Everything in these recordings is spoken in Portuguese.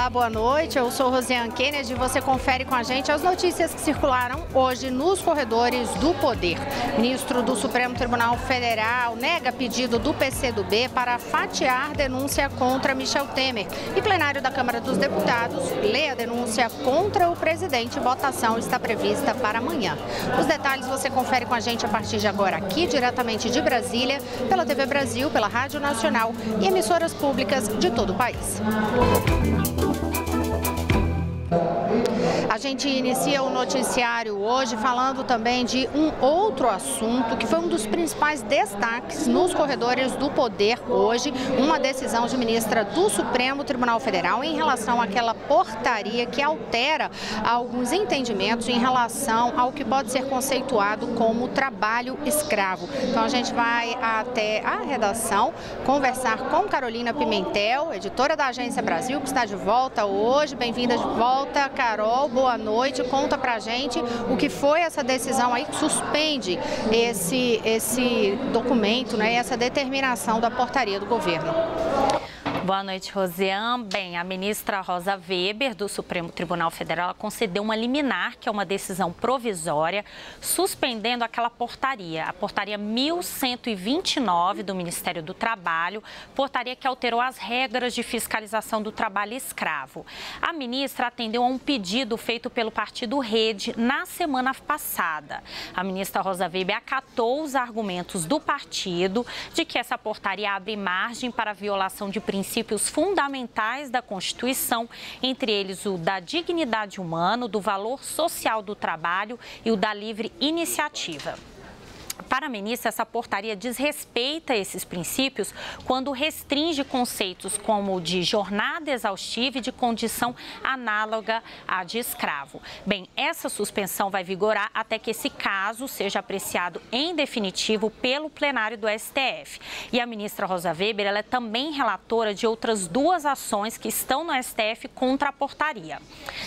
Olá, boa noite. Eu sou Rosiane Kennedy e você confere com a gente as notícias que circularam hoje nos corredores do poder. Ministro do Supremo Tribunal Federal nega pedido do PCdoB para fatiar denúncia contra Michel Temer. E plenário da Câmara dos Deputados lê a denúncia contra o presidente. Votação está prevista para amanhã. Os detalhes você confere com a gente a partir de agora, aqui diretamente de Brasília, pela TV Brasil, pela Rádio Nacional e emissoras públicas de todo o país. A gente inicia o noticiário hoje falando também de um outro assunto que foi um dos principais destaques nos corredores do poder hoje, uma decisão de ministra do Supremo Tribunal Federal em relação àquela portaria que altera alguns entendimentos em relação ao que pode ser conceituado como trabalho escravo. Então a gente vai até a redação conversar com Carolina Pimentel, editora da Agência Brasil, que está de volta hoje. Bem-vinda de volta, Carol. Boa noite. Conta pra gente o que foi essa decisão aí que suspende esse documento, né, essa determinação da portaria do governo. Boa noite, Rosiane. Bem, a ministra Rosa Weber, do Supremo Tribunal Federal, concedeu uma liminar, que é uma decisão provisória, suspendendo aquela portaria, a portaria 1129 do Ministério do Trabalho, portaria que alterou as regras de fiscalização do trabalho escravo. A ministra atendeu a um pedido feito pelo partido Rede na semana passada. A ministra Rosa Weber acatou os argumentos do partido de que essa portaria abre margem para a violação de princípios fundamentais da Constituição, entre eles o da dignidade humana, do valor social do trabalho e o da livre iniciativa. Para a ministra, essa portaria desrespeita esses princípios quando restringe conceitos como o de jornada exaustiva e de condição análoga à de escravo. Bem, essa suspensão vai vigorar até que esse caso seja apreciado em definitivo pelo plenário do STF. E a ministra Rosa Weber, ela é também relatora de outras duas ações que estão no STF contra a portaria.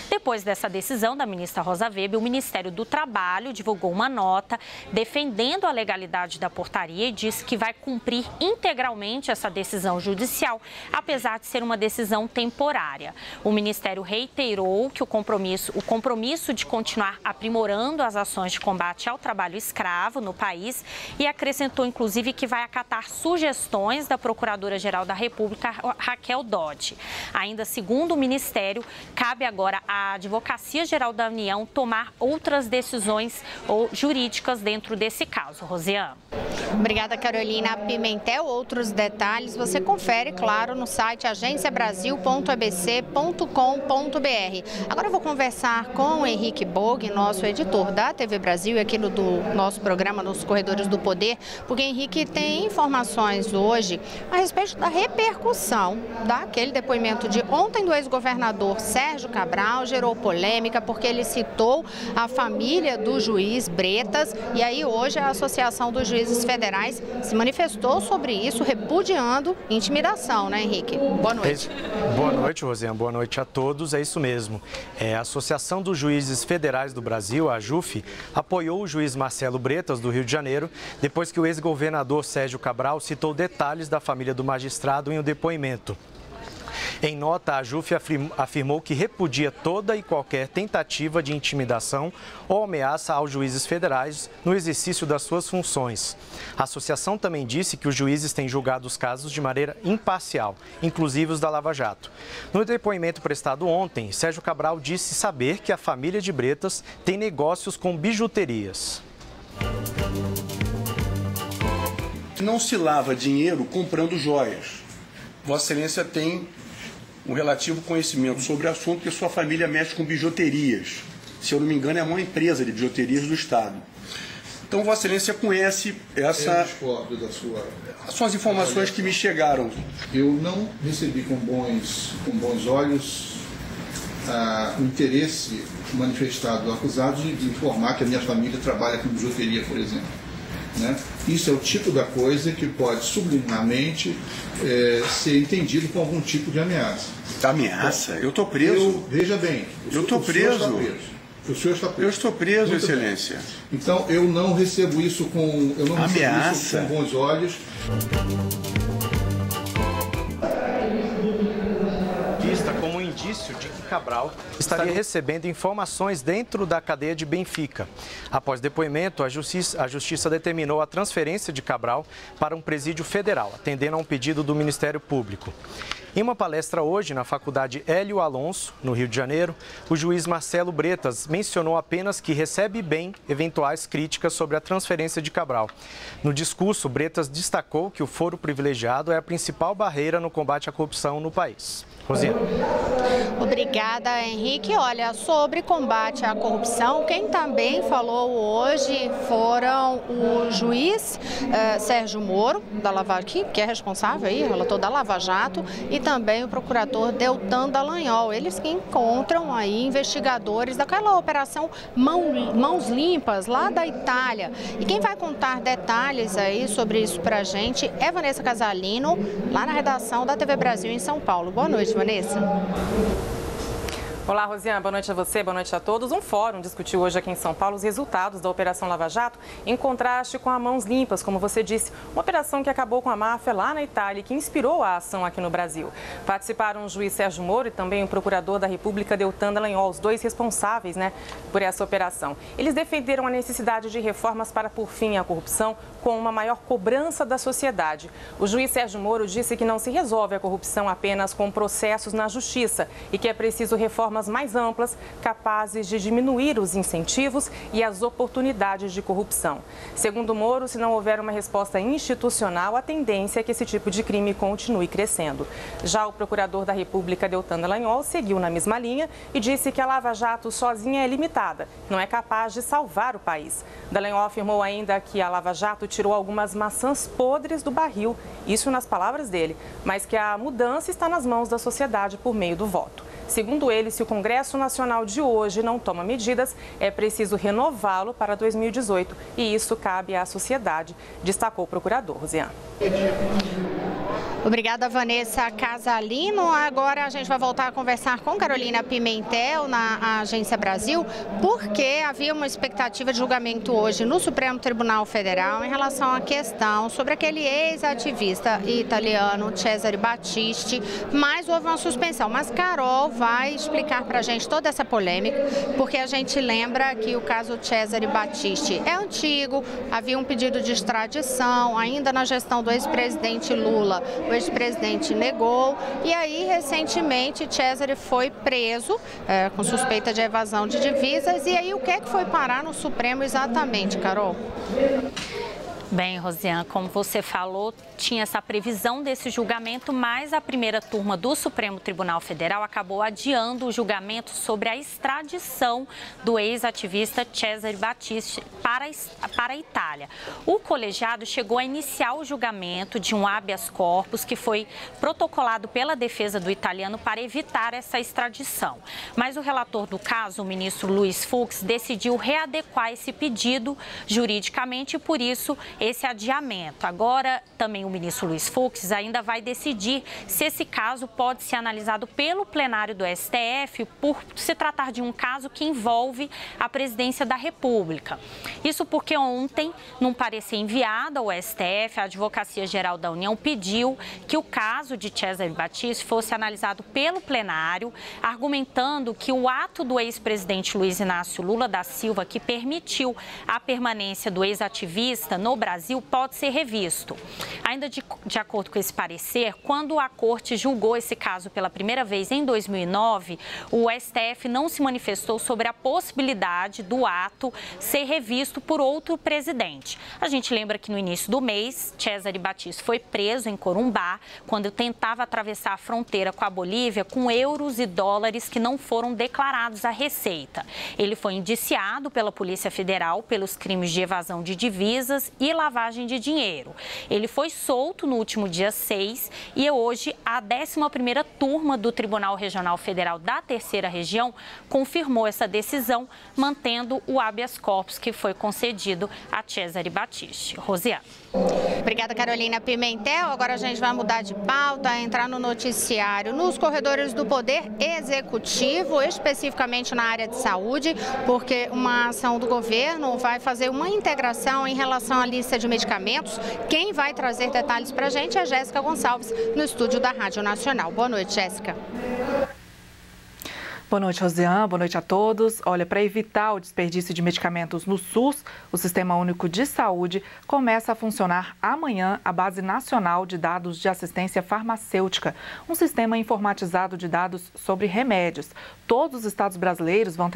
Depois dessa decisão da ministra Rosa Weber, o Ministério do Trabalho divulgou uma nota defendendo a legalidade da portaria e disse que vai cumprir integralmente essa decisão judicial, apesar de ser uma decisão temporária. O Ministério reiterou que o compromisso de continuar aprimorando as ações de combate ao trabalho escravo no país e acrescentou, inclusive, que vai acatar sugestões da Procuradora-Geral da República, Raquel Dodge. Ainda segundo o Ministério, cabe agora à Advocacia Geral da União tomar outras decisões jurídicas dentro desse caso. Rosiane. Obrigada, Carolina Pimentel. Outros detalhes você confere, claro, no site agenciabrasil.abc.com.br. Agora eu vou conversar com o Henrique Bog, nosso editor da TV Brasil e aqui do nosso programa Nos Corredores do Poder, porque Henrique tem informações hoje a respeito da repercussão daquele depoimento de ontem do ex-governador Sérgio Cabral. Gerou polêmica porque ele citou a família do juiz Bretas e aí hoje a Associação dos Juízes Federais se manifestou sobre isso, repudiando intimidação, né, Henrique? Boa noite. Boa noite, Rosiane. Boa noite a todos. É isso mesmo. A Associação dos Juízes Federais do Brasil, a AJUF, apoiou o juiz Marcelo Bretas, do Rio de Janeiro, depois que o ex-governador Sérgio Cabral citou detalhes da família do magistrado em um depoimento. Em nota, a AJUF afirmou que repudia toda e qualquer tentativa de intimidação ou ameaça aos juízes federais no exercício das suas funções. A associação também disse que os juízes têm julgado os casos de maneira imparcial, inclusive os da Lava Jato. No depoimento prestado ontem, Sérgio Cabral disse saber que a família de Bretas tem negócios com bijuterias. Não se lava dinheiro comprando joias. Vossa Excelência tem um relativo conhecimento sobre o assunto, que sua família mexe com bijuterias. Se eu não me engano, é a maior empresa de bijuterias do Estado. Então, Vossa Excelência conhece essa... Eu discordo da sua... São as informações que me chegaram. Eu não recebi com bons olhos o interesse manifestado do acusado de informar que a minha família trabalha com bijuteria, por exemplo. Né? Isso é o tipo da coisa que pode subliminarmente ser entendido como algum tipo de ameaça. Ameaça? Eu estou preso. Veja bem, eu estou preso. O senhor está preso. Eu estou preso, Muito Excelência. Bem. Então eu não recebo isso com ameaça. Com bons olhos. Vista como um indício Cabral estaria recebendo informações dentro da cadeia de Benfica. Após depoimento, a Justiça determinou a transferência de Cabral para um presídio federal, atendendo a um pedido do Ministério Público. Em uma palestra hoje na Faculdade Hélio Alonso, no Rio de Janeiro, o juiz Marcelo Bretas mencionou apenas que recebe bem eventuais críticas sobre a transferência de Cabral. No discurso, Bretas destacou que o foro privilegiado é a principal barreira no combate à corrupção no país. Rosiane. Obrigada, Henrique. Olha, sobre combate à corrupção, quem também falou hoje foram o juiz Sérgio Moro, da Lava Jato, que é responsável aí, relator da Lava Jato, e também o procurador Deltan Dallagnol. Eles que encontram aí investigadores daquela operação Mãos Limpas, lá da Itália. E quem vai contar detalhes aí sobre isso pra gente é Vanessa Casalino, lá na redação da TV Brasil em São Paulo. Boa noite, Vanessa. Olá, Rosiane, boa noite a você, boa noite a todos. Um fórum discutiu hoje aqui em São Paulo os resultados da Operação Lava Jato em contraste com a Mãos Limpas, como você disse, uma operação que acabou com a máfia lá na Itália e que inspirou a ação aqui no Brasil. Participaram o juiz Sérgio Moro e também o procurador da República Deltan Dallagnol, os dois responsáveis, por essa operação. Eles defenderam a necessidade de reformas para pôr fim à corrupção com uma maior cobrança da sociedade. O juiz Sérgio Moro disse que não se resolve a corrupção apenas com processos na justiça e que é preciso reformas mais amplas, capazes de diminuir os incentivos e as oportunidades de corrupção. Segundo Moro, se não houver uma resposta institucional, a tendência é que esse tipo de crime continue crescendo. Já o procurador da República, Deltan Dallagnol, seguiu na mesma linha e disse que a Lava Jato sozinha é limitada, não é capaz de salvar o país. Dallagnol afirmou ainda que a Lava Jato tirou algumas maçãs podres do barril, isso nas palavras dele, mas que a mudança está nas mãos da sociedade por meio do voto. Segundo ele, se o Congresso Nacional de hoje não toma medidas, é preciso renová-lo para 2018 e isso cabe à sociedade, destacou o procurador, Rosiane. Obrigada, Vanessa Casalino. Agora a gente vai voltar a conversar com Carolina Pimentel, na Agência Brasil, porque havia uma expectativa de julgamento hoje no Supremo Tribunal Federal em relação à questão sobre aquele ex-ativista italiano Cesare Battisti, mas houve uma suspensão. Mas Carol vai explicar para a gente toda essa polêmica, porque a gente lembra que o caso Cesare Battisti é antigo, havia um pedido de extradição ainda na gestão do ex-presidente Lula. O ex-presidente negou e aí, recentemente, Cesare foi preso com suspeita de evasão de divisas. E aí, o que é que foi parar no Supremo exatamente, Carol? Bem, Rosiane, como você falou, tinha essa previsão desse julgamento, mas a primeira turma do Supremo Tribunal Federal acabou adiando o julgamento sobre a extradição do ex-ativista Cesare Battisti para a Itália. O colegiado chegou a iniciar o julgamento de um habeas corpus que foi protocolado pela defesa do italiano para evitar essa extradição. Mas o relator do caso, o ministro Luiz Fux, decidiu readequar esse pedido juridicamente e, por isso, esse adiamento. Agora, também o ministro Luiz Fux ainda vai decidir se esse caso pode ser analisado pelo plenário do STF por se tratar de um caso que envolve a presidência da República. Isso porque ontem, num parecer enviado ao STF, a Advocacia Geral da União pediu que o caso de Cesare Battisti fosse analisado pelo plenário, argumentando que o ato do ex-presidente Luiz Inácio Lula da Silva, que permitiu a permanência do ex-ativista no Brasil, pode ser revisto. Ainda de acordo com esse parecer, quando a Corte julgou esse caso pela primeira vez em 2009, o STF não se manifestou sobre a possibilidade do ato ser revisto por outro presidente. A gente lembra que no início do mês, Cesare Battisti foi preso em Corumbá quando tentava atravessar a fronteira com a Bolívia com euros e dólares que não foram declarados à Receita. Ele foi indiciado pela Polícia Federal pelos crimes de evasão de divisas e lavagem de dinheiro. Ele foi solto no último dia 6 e hoje a 11ª turma do Tribunal Regional Federal da Terceira Região confirmou essa decisão, mantendo o habeas corpus que foi concedido a Cesare Battisti. Rosiane. Obrigada, Carolina Pimentel. Agora a gente vai mudar de pauta, entrar no noticiário nos corredores do Poder Executivo, especificamente na área de saúde, porque uma ação do governo vai fazer uma integração em relação à lista de medicamentos. Quem vai trazer detalhes para a gente é a Jéssica Gonçalves, no estúdio da Rádio Nacional. Boa noite, Jéssica. Boa noite, Rosiane. Boa noite a todos. Olha, para evitar o desperdício de medicamentos no SUS, o Sistema Único de Saúde começa a funcionar amanhã a Base Nacional de Dados de Assistência Farmacêutica, um sistema informatizado de dados sobre remédios. Todos os estados brasileiros vão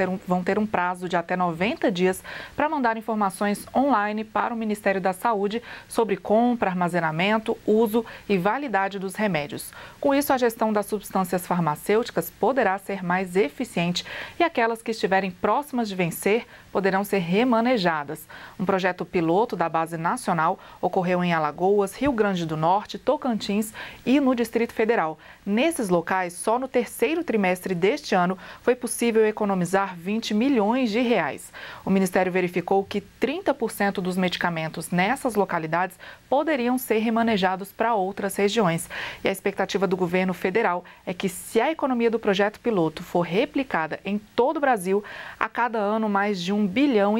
ter um prazo de até 90 dias para mandar informações online para o Ministério da Saúde sobre compra, armazenamento, uso e validade dos remédios. Com isso, a gestão das substâncias farmacêuticas poderá ser mais eficiente e aquelas que estiverem próximas de vencer poderão ser remanejadas. Um projeto piloto da Base Nacional ocorreu em Alagoas, Rio Grande do Norte, Tocantins e no Distrito Federal. Nesses locais, só no terceiro trimestre deste ano foi possível economizar 20 milhões de reais. O Ministério verificou que 30% dos medicamentos nessas localidades poderiam ser remanejados para outras regiões. E a expectativa do governo federal é que, se a economia do projeto piloto for replicada em todo o Brasil, a cada ano mais de 1,5 bilhão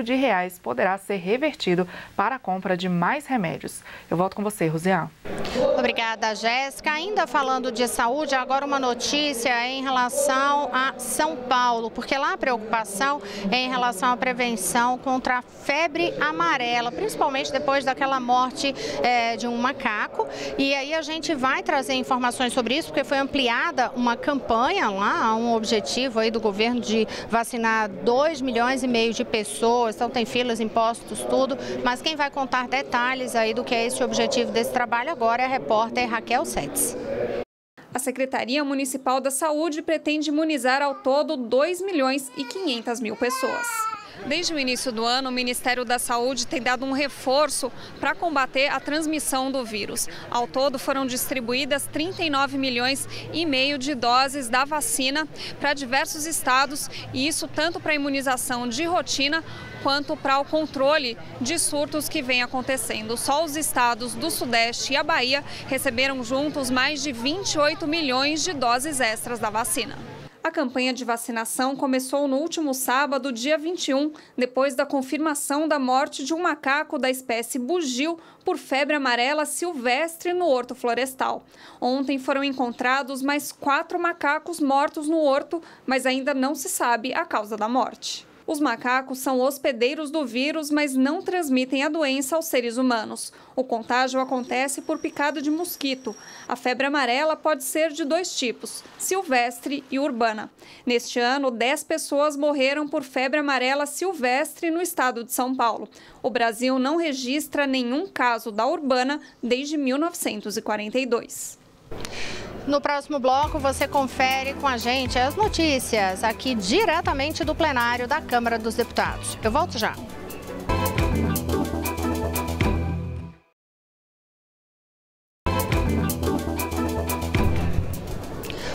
de reais poderá ser revertido para a compra de mais remédios. Eu volto com você, Rosiane. Obrigada, Jéssica. Ainda falando de saúde, agora uma notícia em relação a São Paulo, porque lá a preocupação é em relação à prevenção contra a febre amarela, principalmente depois daquela morte de um macaco. E aí a gente vai trazer informações sobre isso, porque foi ampliada uma campanha lá, um objetivo aí do governo de vacinar 2,5 milhões de pessoas, então tem filas, impostos, tudo, mas quem vai contar detalhes aí do que é esse objetivo desse trabalho agora é a repórter Raquel Setes. A Secretaria Municipal da Saúde pretende imunizar ao todo 2.500.000 pessoas. Desde o início do ano, o Ministério da Saúde tem dado um reforço para combater a transmissão do vírus. Ao todo, foram distribuídas 39,5 milhões de doses da vacina para diversos estados, e isso tanto para a imunização de rotina quanto para o controle de surtos que vem acontecendo. Só os estados do Sudeste e a Bahia receberam juntos mais de 28 milhões de doses extras da vacina. A campanha de vacinação começou no último sábado, dia 21, depois da confirmação da morte de um macaco da espécie bugio por febre amarela silvestre no horto florestal. Ontem foram encontrados mais 4 macacos mortos no horto, mas ainda não se sabe a causa da morte. Os macacos são hospedeiros do vírus, mas não transmitem a doença aos seres humanos. O contágio acontece por picada de mosquito. A febre amarela pode ser de 2 tipos, silvestre e urbana. Neste ano, 10 pessoas morreram por febre amarela silvestre no estado de São Paulo. O Brasil não registra nenhum caso da urbana desde 1942. No próximo bloco, você confere com a gente as notícias aqui diretamente do plenário da Câmara dos Deputados. Eu volto já.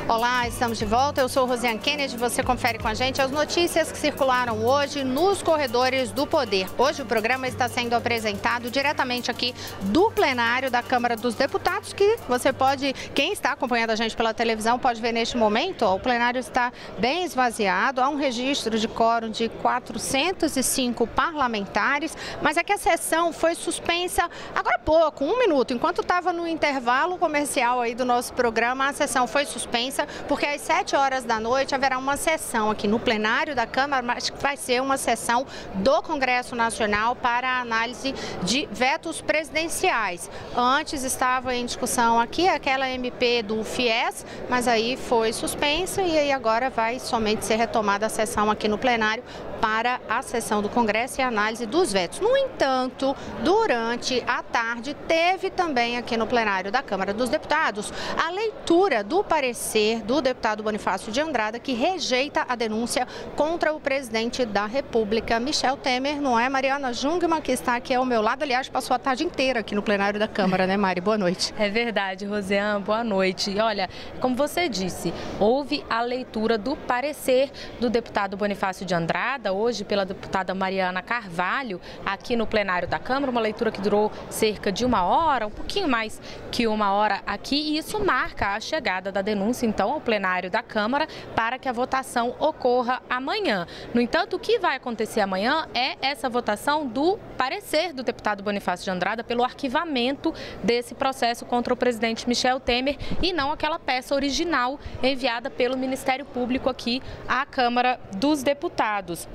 Olá, estamos de volta. Eu sou Rosiane Kennedy. Você confere com a gente as notícias que circularam hoje nos corredores do Poder. Hoje o programa está sendo apresentado diretamente aqui do plenário da Câmara dos Deputados, que você pode, quem está acompanhando a gente pela televisão, pode ver neste momento. O plenário está bem esvaziado. Há um registro de quórum de 405 parlamentares, mas é que a sessão foi suspensa agora há pouco, 1 minuto. Enquanto estava no intervalo comercial aí do nosso programa, a sessão foi suspensa, porque às 7 horas da noite haverá uma sessão aqui no plenário da Câmara, mas que vai ser uma sessão do Congresso Nacional para a análise de vetos presidenciais. Antes estava em discussão aqui aquela MP do FIES, mas aí foi suspensa e aí agora vai somente ser retomada a sessão aqui no plenário para a sessão do Congresso e a análise dos vetos. No entanto, durante a tarde, teve também aqui no plenário da Câmara dos Deputados a leitura do parecer do deputado Bonifácio de Andrada, que rejeita a denúncia contra o presidente da República, Michel Temer. Não é, Mariana Jungmann, que está aqui ao meu lado? Aliás, passou a tarde inteira aqui no plenário da Câmara, né, Mari? Boa noite. É verdade, Rosiane, boa noite. E olha, como você disse, houve a leitura do parecer do deputado Bonifácio de Andrada, hoje pela deputada Mariana Carvalho, aqui no plenário da Câmara, uma leitura que durou cerca de 1 hora, um pouquinho mais que 1 hora aqui, e isso marca a chegada da denúncia, então, então ao plenário da Câmara para que a votação ocorra amanhã. No entanto, o que vai acontecer amanhã é essa votação do parecer do deputado Bonifácio de Andrada pelo arquivamento desse processo contra o presidente Michel Temer e não aquela peça original enviada pelo Ministério Público aqui à Câmara dos Deputados.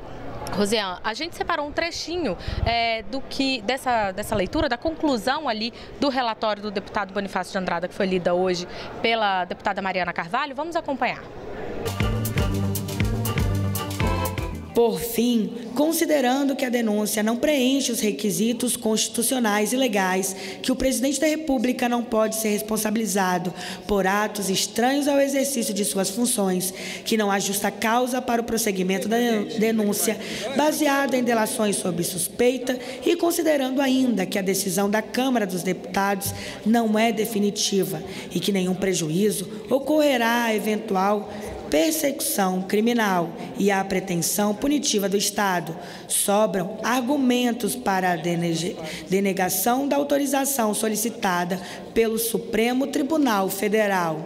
Rosiane, a gente separou um trechinho dessa leitura, da conclusão ali do relatório do deputado Bonifácio de Andrada, que foi lida hoje pela deputada Mariana Carvalho. Vamos acompanhar. Por fim, considerando que a denúncia não preenche os requisitos constitucionais e legais, que o presidente da República não pode ser responsabilizado por atos estranhos ao exercício de suas funções, que não há justa causa para o prosseguimento da denúncia, baseada em delações sob suspeita e considerando ainda que a decisão da Câmara dos Deputados não é definitiva e que nenhum prejuízo ocorrerá à eventual persecução criminal e à pretensão punitiva do Estado, sobram argumentos para a denegação da autorização solicitada pelo Supremo Tribunal Federal.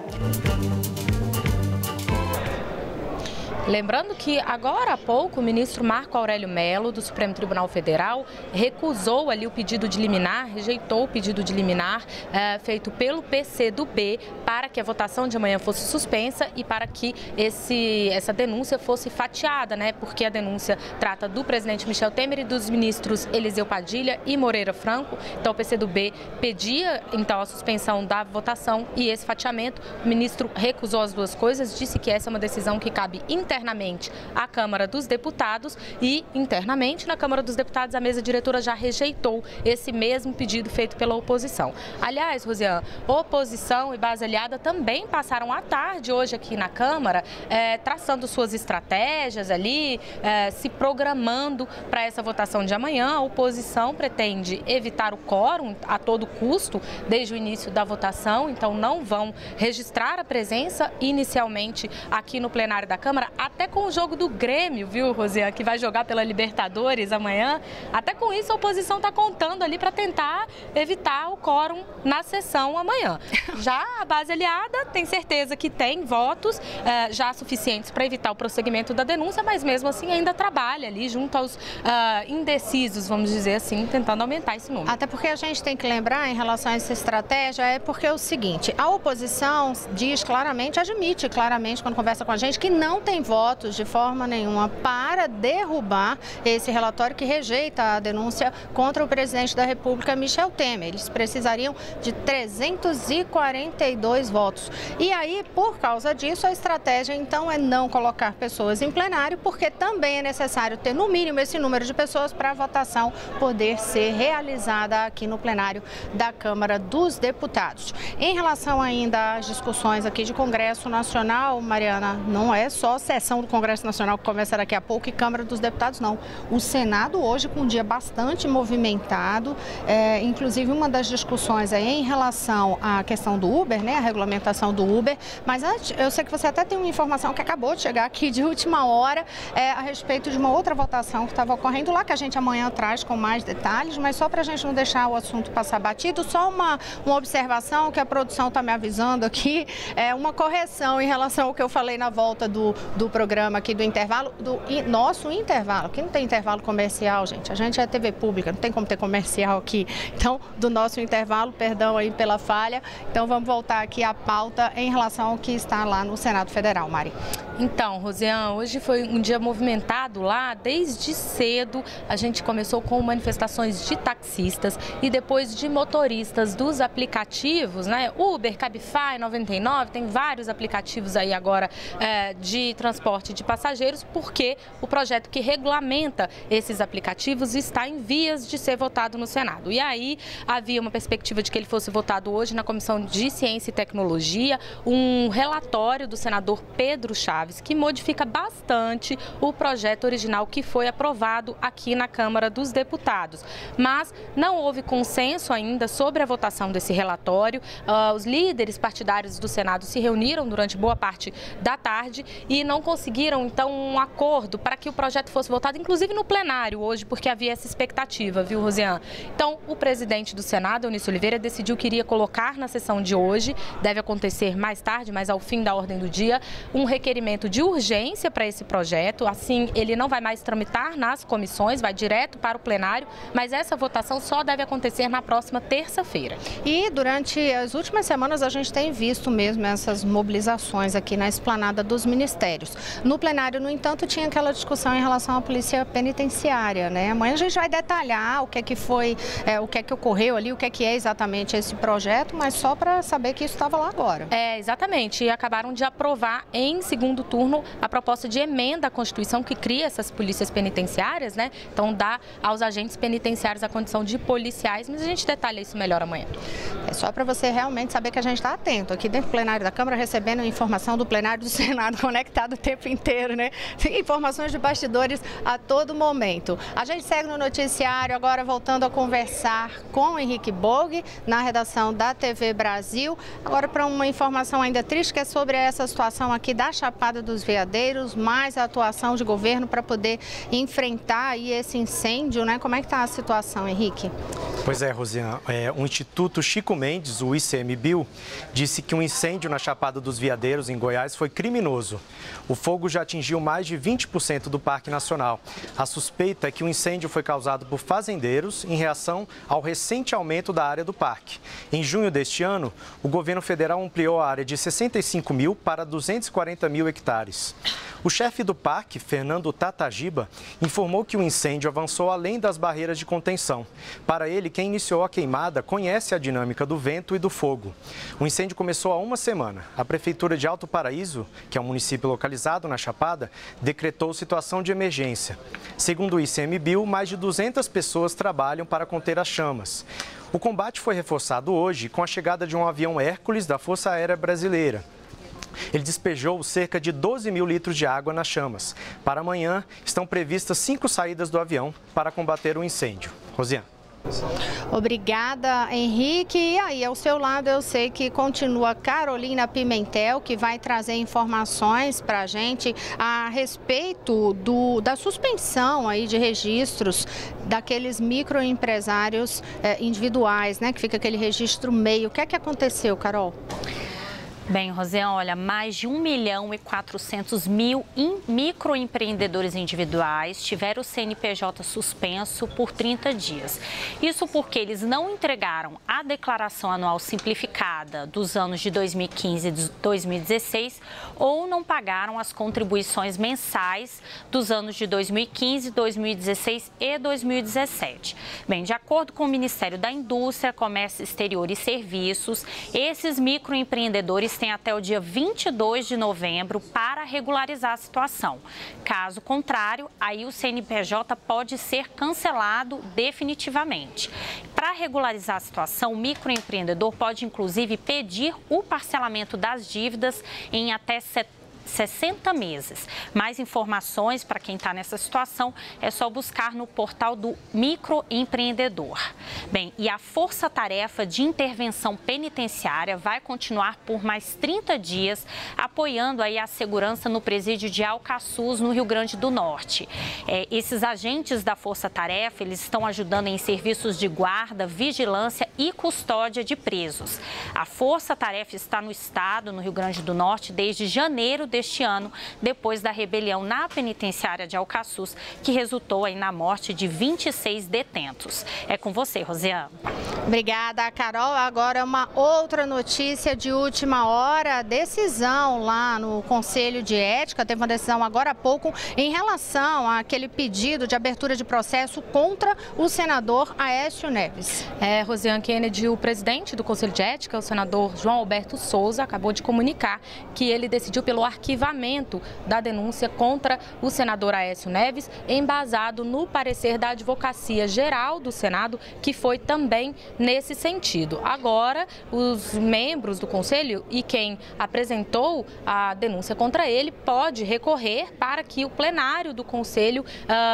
Lembrando que agora há pouco o ministro Marco Aurélio Mello, do Supremo Tribunal Federal, recusou ali o pedido de liminar, rejeitou o pedido de liminar feito pelo PCdoB para que a votação de amanhã fosse suspensa e para que essa denúncia fosse fatiada, né? Porque a denúncia trata do presidente Michel Temer e dos ministros Eliseu Padilha e Moreira Franco. Então o PCdoB pedia então a suspensão da votação e esse fatiamento. O ministro recusou as duas coisas, disse que essa é uma decisão que cabe internamente à Câmara dos Deputados e internamente na Câmara dos Deputados a mesa diretora já rejeitou esse mesmo pedido feito pela oposição. Aliás, Rosiane, oposição e base aliada também passaram a tarde hoje aqui na Câmara traçando suas estratégias ali, se programando para essa votação de amanhã. A oposição pretende evitar o quórum a todo custo desde o início da votação, então não vão registrar a presença inicialmente aqui no plenário da Câmara, até com o jogo do Grêmio, viu, Rosiane, que vai jogar pela Libertadores amanhã. Até com isso a oposição está contando ali para tentar evitar o quórum na sessão amanhã. Já a base aliada tem certeza que tem votos já suficientes para evitar o prosseguimento da denúncia, mas mesmo assim ainda trabalha ali junto aos indecisos, vamos dizer assim, tentando aumentar esse número. Até porque a gente tem que lembrar em relação a essa estratégia, porque é o seguinte, a oposição diz claramente, admite claramente quando conversa com a gente que não tem votos de forma nenhuma para derrubar esse relatório que rejeita a denúncia contra o presidente da República, Michel Temer. Eles precisariam de 342 votos. E aí, por causa disso, a estratégia, então, é não colocar pessoas em plenário, porque também é necessário ter, no mínimo, esse número de pessoas para a votação poder ser realizada aqui no plenário da Câmara dos Deputados. Em relação ainda às discussões aqui de Congresso Nacional, Mariana, não é só sessão do Congresso Nacional que começa daqui a pouco e Câmara dos Deputados, não. O Senado hoje com um dia bastante movimentado, inclusive uma das discussões é em relação à questão do Uber, né, a regulamentação do Uber, mas antes, eu sei que você até tem uma informação que acabou de chegar aqui de última hora a respeito de uma outra votação que estava ocorrendo lá, que a gente amanhã traz com mais detalhes, mas só para a gente não deixar o assunto passar batido, só uma observação que a produção está me avisando aqui, uma correção em relação ao que eu falei na volta do programa aqui do intervalo, nosso intervalo, que não tem intervalo comercial, gente, a gente é TV pública, não tem como ter comercial aqui, então do nosso intervalo, perdão aí pela falha, então vamos voltar aqui à pauta em relação ao que está lá no Senado Federal, Mari. Então, Rosiane, hoje foi um dia movimentado lá, desde cedo a gente começou com manifestações de taxistas e depois de motoristas dos aplicativos, né, Uber, Cabify, 99, tem vários aplicativos aí agora de transporte de passageiros, porque o projeto que regulamenta esses aplicativos está em vias de ser votado no Senado. E aí havia uma perspectiva de que ele fosse votado hoje na Comissão de Ciência e Tecnologia, um relatório do senador Pedro Chaves, que modifica bastante o projeto original que foi aprovado aqui na Câmara dos Deputados. Mas não houve consenso ainda sobre a votação desse relatório. Os líderes partidários do Senado se reuniram durante boa parte da tarde e não conseguiram, então, um acordo para que o projeto fosse votado, inclusive no plenário hoje, porque havia essa expectativa, viu, Rosiane? Então, o presidente do Senado, Eunício Oliveira, decidiu que iria colocar na sessão de hoje, deve acontecer mais tarde, mas ao fim da ordem do dia, um requerimento de urgência para esse projeto. Assim, ele não vai mais tramitar nas comissões, vai direto para o plenário, mas essa votação só deve acontecer na próxima terça-feira. E durante as últimas semanas a gente tem visto mesmo essas mobilizações aqui na esplanada dos ministérios. No plenário, no entanto, tinha aquela discussão em relação à polícia penitenciária, né? Amanhã a gente vai detalhar o que é que foi, o que é que ocorreu ali, o que é exatamente esse projeto, mas só para saber que isso estava lá agora. Exatamente. E acabaram de aprovar em segundo turno a proposta de emenda à Constituição que cria essas polícias penitenciárias, né? Então dá aos agentes penitenciários a condição de policiais, mas a gente detalha isso melhor amanhã. É só para você realmente saber que a gente está atento aqui dentro do plenário da Câmara, recebendo informação do plenário do Senado conectado o tempo inteiro, né? Informações de bastidores a todo momento. A gente segue no noticiário, agora voltando a conversar com o Henrique Borg, na redação da TV Brasil. Agora para uma informação ainda triste, que é sobre essa situação aqui da Chapada dos Veadeiros, mais a atuação de governo para poder enfrentar aí esse incêndio, né? Como é que está a situação, Henrique? Pois é, Rosiane, o Instituto Chico Mendes, o ICMBio, disse que um incêndio na Chapada dos Veadeiros, em Goiás, foi criminoso. O fogo já atingiu mais de 20% do Parque Nacional. A suspeita é que o incêndio foi causado por fazendeiros em reação ao recente aumento da área do parque. Em junho deste ano, o governo federal ampliou a área de 65 mil para 240 mil hectares. O chefe do parque, Fernando Tatagiba, informou que o incêndio avançou além das barreiras de contenção. Para ele, quem iniciou a queimada conhece a dinâmica do vento e do fogo. O incêndio começou há uma semana. A Prefeitura de Alto Paraíso, que é um município localizado na Chapada, decretou situação de emergência. Segundo o ICMBio, mais de 200 pessoas trabalham para conter as chamas. O combate foi reforçado hoje com a chegada de um avião Hércules da Força Aérea Brasileira. Ele despejou cerca de 12 mil litros de água nas chamas. Para amanhã, estão previstas 5 saídas do avião para combater o incêndio. Rosiane. Obrigada, Henrique. E aí, ao seu lado, eu sei que continua Carolina Pimentel, que vai trazer informações para a gente a respeito da suspensão aí de registros daqueles microempresários individuais, né? Que fica aquele registro meio. O que é que aconteceu, Carol? Bem, Rosiane, olha, mais de 1.400.000 microempreendedores individuais tiveram o CNPJ suspenso por 30 dias. Isso porque eles não entregaram a declaração anual simplificada dos anos de 2015 e 2016 ou não pagaram as contribuições mensais dos anos de 2015, 2016 e 2017. Bem, de acordo com o Ministério da Indústria, Comércio Exterior e Serviços, esses microempreendedores têm até o dia 22 de novembro para regularizar a situação. Caso contrário, aí o CNPJ pode ser cancelado definitivamente. Para regularizar a situação, o microempreendedor pode, inclusive, pedir o parcelamento das dívidas em até 60 meses. Mais informações para quem está nessa situação é só buscar no portal do microempreendedor. Bem, e a Força-Tarefa de Intervenção Penitenciária vai continuar por mais 30 dias, apoiando aí a segurança no presídio de Alcaçuz, no Rio Grande do Norte. Esses agentes da Força-Tarefa, eles estão ajudando em serviços de guarda, vigilância e custódia de presos. A Força-Tarefa está no estado, no Rio Grande do Norte, desde janeiro deste ano, depois da rebelião na penitenciária de Alcaçuz, que resultou aí na morte de 26 detentos. É com você, Rosiane. Obrigada, Carol. Agora uma outra notícia de última hora, a decisão lá no Conselho de Ética, teve uma decisão agora há pouco em relação àquele pedido de abertura de processo contra o senador Aécio Neves. Rosiane Kennedy, o presidente do Conselho de Ética, o senador João Alberto Souza, acabou de comunicar que ele decidiu pelo arquivamento da denúncia contra o senador Aécio Neves, embasado no parecer da Advocacia Geral do Senado, que foi também nesse sentido. Agora, os membros do Conselho e quem apresentou a denúncia contra ele pode recorrer para que o plenário do Conselho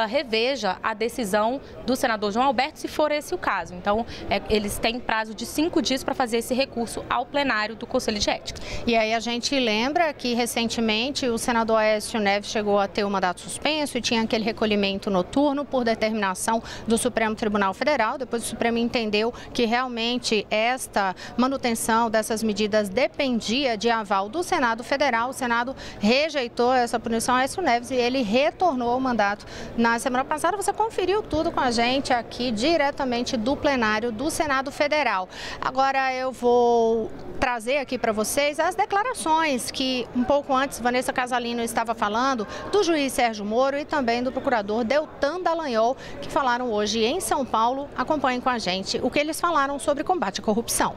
reveja a decisão do senador João Alberto, se for esse o caso. Então, eles têm prazo de 5 dias para fazer esse recurso ao plenário do Conselho de Ética. E aí a gente lembra que recentemente recentemente, o senador Aécio Neves chegou a ter o mandato suspenso e tinha aquele recolhimento noturno por determinação do Supremo Tribunal Federal. Depois o Supremo entendeu que realmente esta manutenção dessas medidas dependia de aval do Senado Federal. O Senado rejeitou essa punição a Aécio Neves e ele retornou ao mandato na semana passada. Você conferiu tudo com a gente aqui diretamente do plenário do Senado Federal. Agora eu vou trazer aqui para vocês as declarações que um pouco antes Vanessa Casalino estava falando do juiz Sérgio Moro e também do procurador Deltan Dallagnol, que falaram hoje em São Paulo. Acompanhem com a gente o que eles falaram sobre combate à corrupção.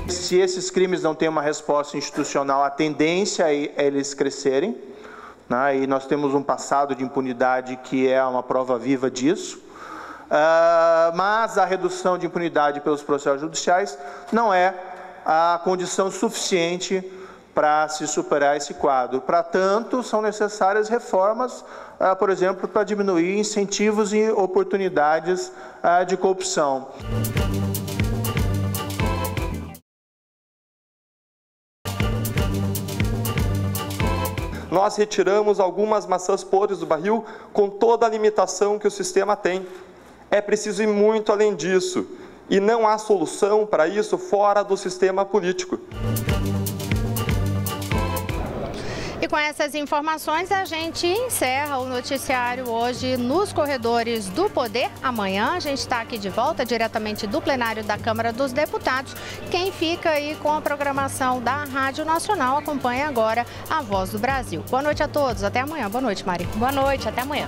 Se esses crimes não têm uma resposta institucional, a tendência é eles crescerem, né? E nós temos um passado de impunidade que é uma prova viva disso. Mas a redução de impunidade pelos processos judiciais não é a condição suficiente para se superar esse quadro. Para tanto, são necessárias reformas, por exemplo, para diminuir incentivos e oportunidades de corrupção. Nós retiramos algumas maçãs podres do barril com toda a limitação que o sistema tem. É preciso ir muito além disso. E não há solução para isso fora do sistema político. E com essas informações a gente encerra o noticiário hoje nos corredores do Poder. Amanhã a gente está aqui de volta diretamente do plenário da Câmara dos Deputados. Quem fica aí com a programação da Rádio Nacional acompanha agora a Voz do Brasil. Boa noite a todos, até amanhã. Boa noite, Mari. Boa noite, até amanhã.